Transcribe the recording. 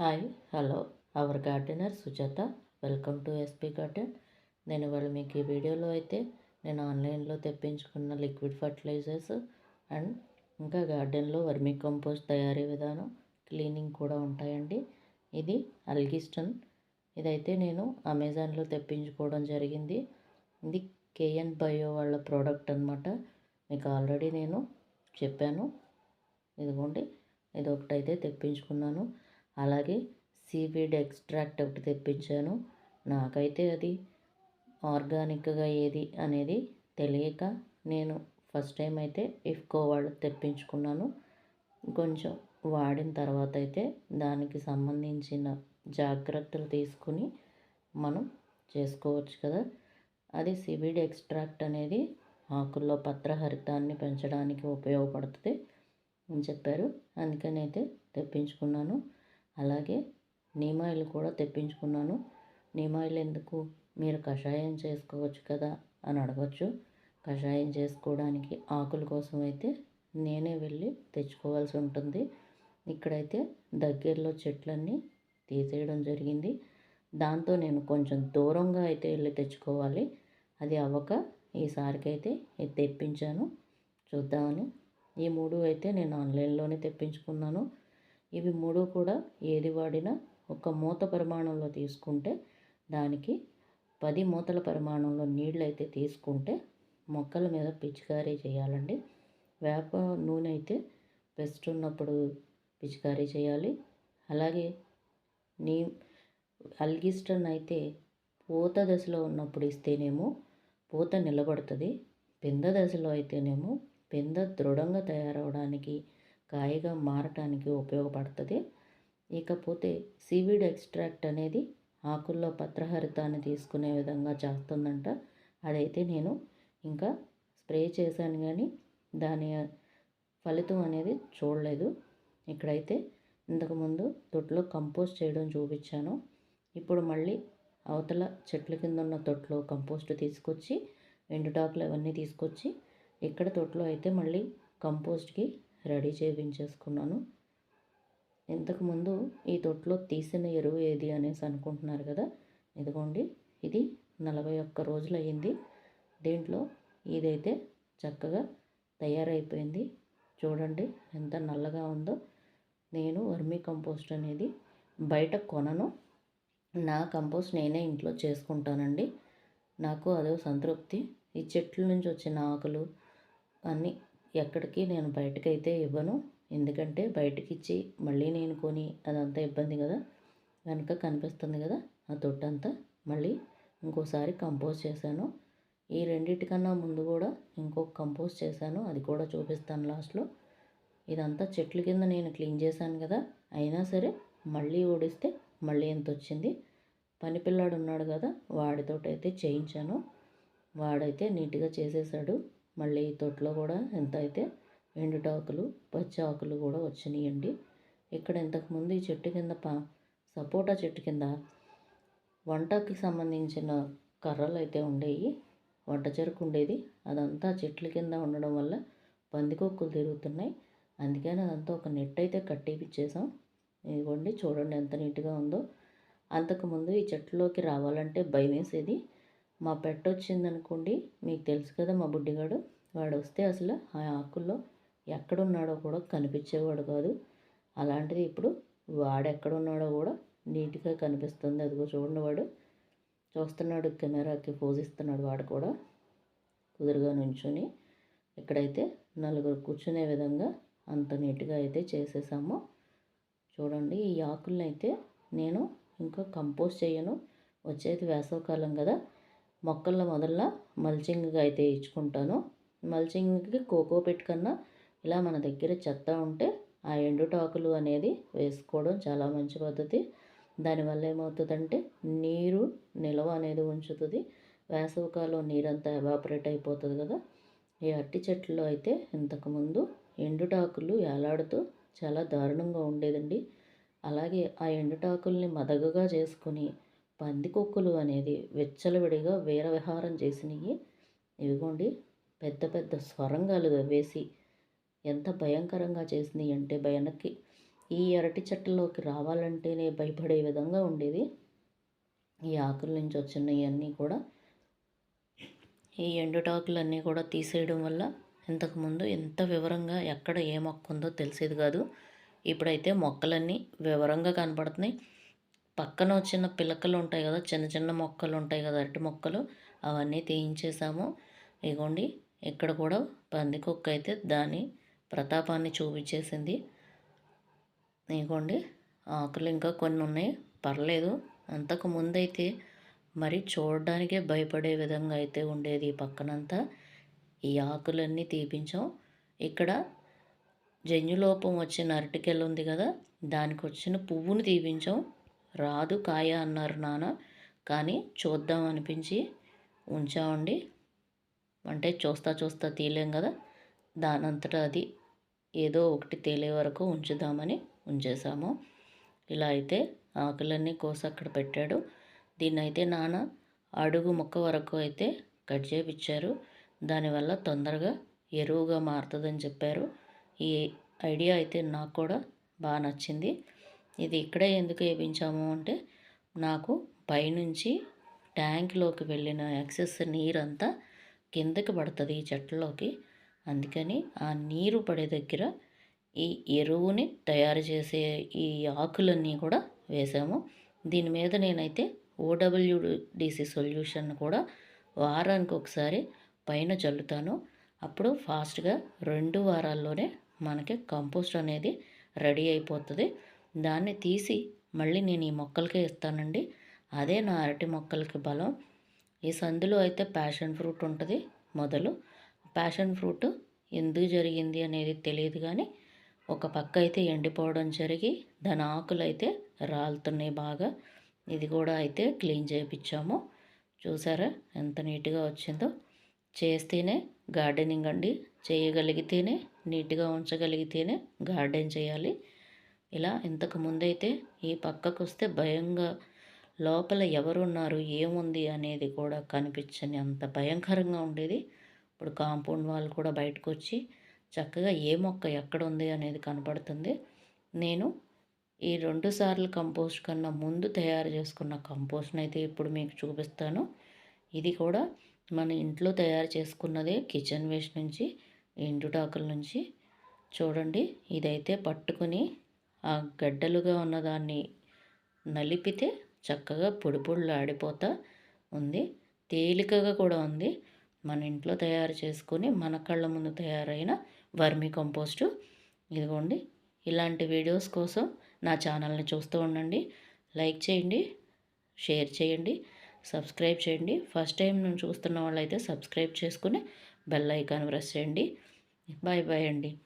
Hi hello hour gardener Sujatha. Welcome to SP garden. నేను ఇవాళ మీకు ఈ వీడియోలో అయితే నేను ఆన్లైన్లో తెప్పించుకున్న లిక్విడ్ ఫర్టిలైజర్స్ అండ్ ఇంకా గార్డెన్లో వర్మీ కంపోస్ట్ తయారీ విధానం, క్లీనింగ్ కూడా ఉంటాయండి. ఇది అల్గిస్టన్. ఇదైతే నేను అమెజాన్లో తెప్పించుకోవడం జరిగింది. ఇది కేఎన్ బయో వాళ్ళ ప్రోడక్ట్ అనమాట. మీకు ఆల్రెడీ నేను చెప్పాను. ఇదిగోండి, ఇది ఒకటైతే తెప్పించుకున్నాను. అలాగే సీవీడ్ ఎక్స్ట్రాక్ట్ ఒకటి తెప్పించాను. నాకైతే అది ఆర్గానిక్గా ఏది అనేది తెలియక నేను ఫస్ట్ టైం అయితే ఇఫ్కో వాళ్ళు తెప్పించుకున్నాను. కొంచెం వాడిన తర్వాత అయితే దానికి సంబంధించిన జాగ్రత్తలు తీసుకుని మనం చేసుకోవచ్చు కదా. అది సీవీడ్ ఎక్స్ట్రాక్ట్ అనేది ఆకుల్లో పత్రహరితాన్ని పెంచడానికి ఉపయోగపడుతుంది అని చెప్పారు. అందుకని అయితే తెప్పించుకున్నాను. అలాగే నీమ్ ఆయిల్ కూడా తెప్పించుకున్నాను. నీమ్ ఆయిల్ ఎందుకు, మీరు కషాయం చేసుకోవచ్చు కదా అని అడగచ్చు. కషాయం చేసుకోవడానికి ఆకుల కోసం అయితే నేనే వెళ్ళి తెచ్చుకోవాల్సి ఉంటుంది. ఇక్కడైతే దగ్గరలో చెట్లన్నీ తీసేయడం జరిగింది. దాంతో నేను కొంచెం దూరంగా అయితే వెళ్ళి తెచ్చుకోవాలి. అది అవ్వక ఈసారికైతే ఇది తెప్పించాను. చూద్దామని ఈ మూడు అయితే నేను ఆన్లైన్లోనే తెప్పించుకున్నాను. ఇవి మూడు కూడా ఏది వాడినా ఒక మూత పరిమాణంలో తీసుకుంటే దానికి 10 మూతల పరిమాణంలో నీళ్ళు అయితే తీసుకుంటే మొక్కల మీద పిచికారీ చేయాలండి. వేప నూనె అయితే పెస్ట్ ఉన్నప్పుడు పిచికారీ చేయాలి. అలాగే నీ అల్గిస్టన్ అయితే పూత దశలో ఉన్నప్పుడు ఇస్తేనేమో పూత నిలబడుతుంది. పింద దశలో అయితేనేమో పింద దృఢంగా తయారవడానికి, కాయగా మారటానికి ఉపయోగపడుతుంది. ఇకపోతే సీవీడ్ ఎక్స్ట్రాక్ట్ అనేది ఆకుల్లో పత్రహరితాన్ని తీసుకునే విధంగా చేస్తుందంట. అదైతే నేను ఇంకా స్ప్రే చేశాను కానీ దాని ఫలితం అనేది చూడలేదు. ఇక్కడైతే ఇంతకుముందు తొట్టులో కంపోస్ట్ చేయడం చూపించాను. ఇప్పుడు మళ్ళీ అవతల చెట్ల కింద ఉన్న తొట్టులో కంపోస్ట్ తీసుకొచ్చి, ఎండుటాకులు అవన్నీ తీసుకొచ్చి ఇక్కడ తొట్టులో అయితే మళ్ళీ కంపోస్ట్కి రెడీ చేయించేసుకున్నాను. ఇంతకుముందు ఈ తొట్టులో తీసిన ఎరువు ఏది అనేసి అనుకుంటున్నారు కదా. ఇదిగోండి, ఇది 41 రోజులు అయ్యింది. దీంట్లో ఇదైతే చక్కగా తయారైపోయింది. చూడండి ఎంత నల్లగా ఉందో. నేను వర్మీ కంపోస్ట్ అనేది బయట కొనను. నా కంపోస్ట్ నేనే ఇంట్లో చేసుకుంటానండి. నాకు అదో సంతృప్తి. ఈ చెట్ల నుంచి వచ్చిన ఆకులు అన్నీ ఎక్కడికి నేను బయటకైతే ఇవ్వను. ఎందుకంటే బయటకి ఇచ్చి మళ్ళీ నేను కొని అదంతా ఇబ్బంది కదా. వెనక కనిపిస్తుంది కదా ఆ తొట్టంతా మళ్ళీ ఇంకోసారి కంపోస్ట్ చేశాను. ఈ రెండిటికన్నా ముందు కూడా ఇంకొక కంపోస్ట్ చేశాను, అది కూడా చూపిస్తాను లాస్ట్లో. ఇదంతా చెట్ల కింద నేను క్లీన్ చేశాను కదా, అయినా సరే మళ్ళీ ఓడిస్తే మళ్ళీ ఎంత వచ్చింది. పని పిల్లాడు ఉన్నాడు కదా, వాడితోటైతే చేయించాను. వాడైతే నీట్గా చేసేసాడు. మళ్ళీ ఈ తొట్లో కూడా ఎంత అయితే ఎండుటాకులు, పచ్చి ఆకులు కూడా వచ్చినాయండి. ఇక్కడ ఇంతకుముందు ఈ చెట్టు కింద సపోటా చెట్టు కింద వంటకి సంబంధించిన కర్రలు అయితే ఉండేవి. వంట చెరుకు ఉండేది. అదంతా చెట్ల కింద ఉండడం వల్ల పందికొక్కులు తిరుగుతున్నాయి. అందుకని అదంతా ఒక నెట్ అయితే కట్టిపిచ్చేసాం. ఇదిగోండి, చూడండి ఎంత నీట్గా ఉందో. అంతకుముందు ఈ చెట్లోకి రావాలంటే భయం వేసేది. మా పెట్ వచ్చిందనుకోండి, మీకు తెలుసు కదా మా బుడ్డిగాడు, వాడు వస్తే అసలు ఆ ఆకుల్లో ఎక్కడున్నాడో కూడా కనిపించేవాడు కాదు. అలాంటిది ఇప్పుడు వాడెక్కడున్నాడో కూడా నీట్గా కనిపిస్తుంది. అదిగో చూడండి, వాడు చూస్తున్నాడు, కెమెరాకి పోజ్ ఇస్తున్నాడు. వాడు కూడా కుదురుగా నుంచుని ఇక్కడైతే నలుగురు కూర్చునే విధంగా అంత నీట్గా అయితే చేసేసాము. చూడండి, ఈ ఆకులను అయితే నేను ఇంకా కంపోస్ట్ చేయను. వచ్చేది వేసవకాలం కదా, మొక్కల మొదల్లో మల్చింగ్గా అయితే ఇచ్చుకుంటాను. మల్చింగ్కి కోకోపిట్ కన్నా ఇలా మన దగ్గర చెత్త ఉంటే ఆ ఎండుటాకులు అనేది వేసుకోవడం చాలా మంచి పద్ధతి. దానివల్ల ఏమవుతుందంటే నీరు నిల్వ అనేది ఉంచుతుంది. వేసవికాలం నీరంతా ఎవాపరేట్ అయిపోతుంది కదా. ఈ అరటి చెట్లలో అయితే ఇంతకుముందు ఎండుటాకులు వేలాడుతూ చాలా దారుణంగా ఉండేదండి. అలాగే ఆ ఎండుటాకుల్ని మదగగా చేసుకుని పందికొక్కులు అనేది విచ్చలవిడిగా వీరవిహారం చేసినవి. ఇవిగోండి, పెద్ద పెద్ద సొరంగాలు వేసి ఎంత భయంకరంగా చేసినాయి అంటే ఈ అరటి చెట్టులోకి రావాలంటేనే భయపడే విధంగా ఉండేది. ఈ ఆకుల నుంచి వచ్చినవన్నీ కూడా ఈ ఎండుటాకులన్నీ కూడా తీసేయడం వల్ల ఇంతకుముందు ఎంత వివరంగా ఎక్కడ ఏ మొక్క ఉందో తెలిసేది కాదు. ఇప్పుడైతే మొక్కలన్నీ వివరంగా కనపడుతున్నాయి. పక్కన వచ్చిన పిలకలు ఉంటాయి కదా, చిన్న చిన్న మొక్కలు ఉంటాయి కదా, అరటి మొక్కలు, అవన్నీ తీయించేసాము. ఇగోండి ఇక్కడ కూడా పందికొక్క అయితే దాని ప్రతాపాన్ని చూపించేసింది. ఇగోండి ఆకులు ఇంకా కొన్ని ఉన్నాయి, పర్లేదు. అంతకు ముందైతే మరి చూడడానికే భయపడే విధంగా అయితే ఉండేది. ఈ పక్కనంతా ఈ ఆకులన్నీ తీపించాం. ఇక్కడ జన్యులోపం వచ్చిన అరటికెల ఉంది కదా, దానికి వచ్చిన పువ్వుని తీపించాం. రాదు కాయ అన్నారు నాన్న, కానీ చూద్దాం అనిపించి ఉంచామండి. అంటే చూస్తా చూస్తా తీయలేం కదా, దానంతటా అది ఏదో ఒకటి తేలే వరకు ఉంచుదామని ఉంచేసాము. ఇలా అయితే ఆకులన్నీ కోసి అక్కడ పెట్టాడు. దీన్ని అయితే నాన్న అడుగు ముక్క వరకు అయితే కట్ చేయించారు. దానివల్ల తొందరగా ఎరువుగా మారుతుందని చెప్పారు. ఈ ఐడియా అయితే నాకు కూడా బాగా నచ్చింది. ఇది ఇక్కడే ఎందుకు వేయించాము అంటే, నాకు పైనుంచి ట్యాంక్లోకి వెళ్ళిన ఎక్సెస్ నీరంతా కిందకి పడుతుంది ఈ చెట్లలోకి. అందుకని ఆ నీరు పడే దగ్గర ఈ ఎరువుని తయారు చేసే ఈ ఆకులన్నీ కూడా వేసాము. దీని మీద నేనైతే OWDC సొల్యూషన్ కూడా వారానికి ఒకసారి పైన చల్లుతాను. అప్పుడు ఫాస్ట్గా 2 వారాల్లోనే మనకి కంపోస్ట్ అనేది రెడీ అయిపోతుంది. దాన్ని తీసి మళ్ళీ నేను ఈ మొక్కలకే ఇస్తానండి. అదే నా అరటి మొక్కలకి బలం. ఈ సందులో అయితే ప్యాషన్ ఫ్రూట్ ఉంటుంది మొదలు. ప్యాషన్ ఫ్రూట్ ఎందుకు జరిగింది అనేది తెలియదు, కానీ ఒక పక్క అయితే ఎండిపోవడం జరిగి దాని ఆకులు అయితే రాలుతున్నాయి బాగా. ఇది కూడా అయితే క్లీన్ చేయించాము. చూసారా ఎంత నీట్గా వచ్చిందో. చేస్తేనే గార్డెనింగ్ అండి. చేయగలిగితేనే, నీట్గా ఉంచగలిగితేనే గార్డెన్ చేయాలి. ఇలా ఇంతకు ముందైతే ఈ పక్కకు వస్తే భయంగా లోపల ఎవరున్నారు ఏముంది అనేది కూడా కనిపించని అంత భయంకరంగా ఉండేది. ఇప్పుడు కాంపౌండ్ వాల్ కూడా బయటకు వచ్చి చక్కగా ఏ మొక్క ఎక్కడ ఉంది అనేది కనపడుతుంది. నేను ఈ 2 సార్లు కంపోస్ట్ కన్నా ముందు తయారు చేసుకున్న కంపోస్ట్ని అయితే ఇప్పుడు మీకు చూపిస్తాను. ఇది కూడా మన ఇంట్లో తయారు చేసుకున్నదే, కిచెన్ వేస్ట్ నుంచి, ఎండుటాకుల నుంచి. చూడండి, ఇదైతే పట్టుకుని ఆ గడ్డలుగా ఉన్నదాన్ని నలిపితే చక్కగా పొడి పొడిలాడిపోతా ఉంది. తేలికగా కూడా ఉంది. మన ఇంట్లో తయారు చేసుకొని మన కళ్ళ ముందు తయారైన వర్మీ కంపోస్టు. ఇదిగోండి, ఇలాంటి వీడియోస్ కోసం నా ఛానల్ని చూస్తూ ఉండండి. లైక్ చేయండి, షేర్ చేయండి, సబ్స్క్రైబ్ చేయండి. ఫస్ట్ టైం నేను చూస్తున్న వాళ్ళైతే సబ్స్క్రైబ్ చేసుకుని బెల్ ఐకాన్ ప్రెస్ చేయండి. బాయ్ బాయ్ అండి.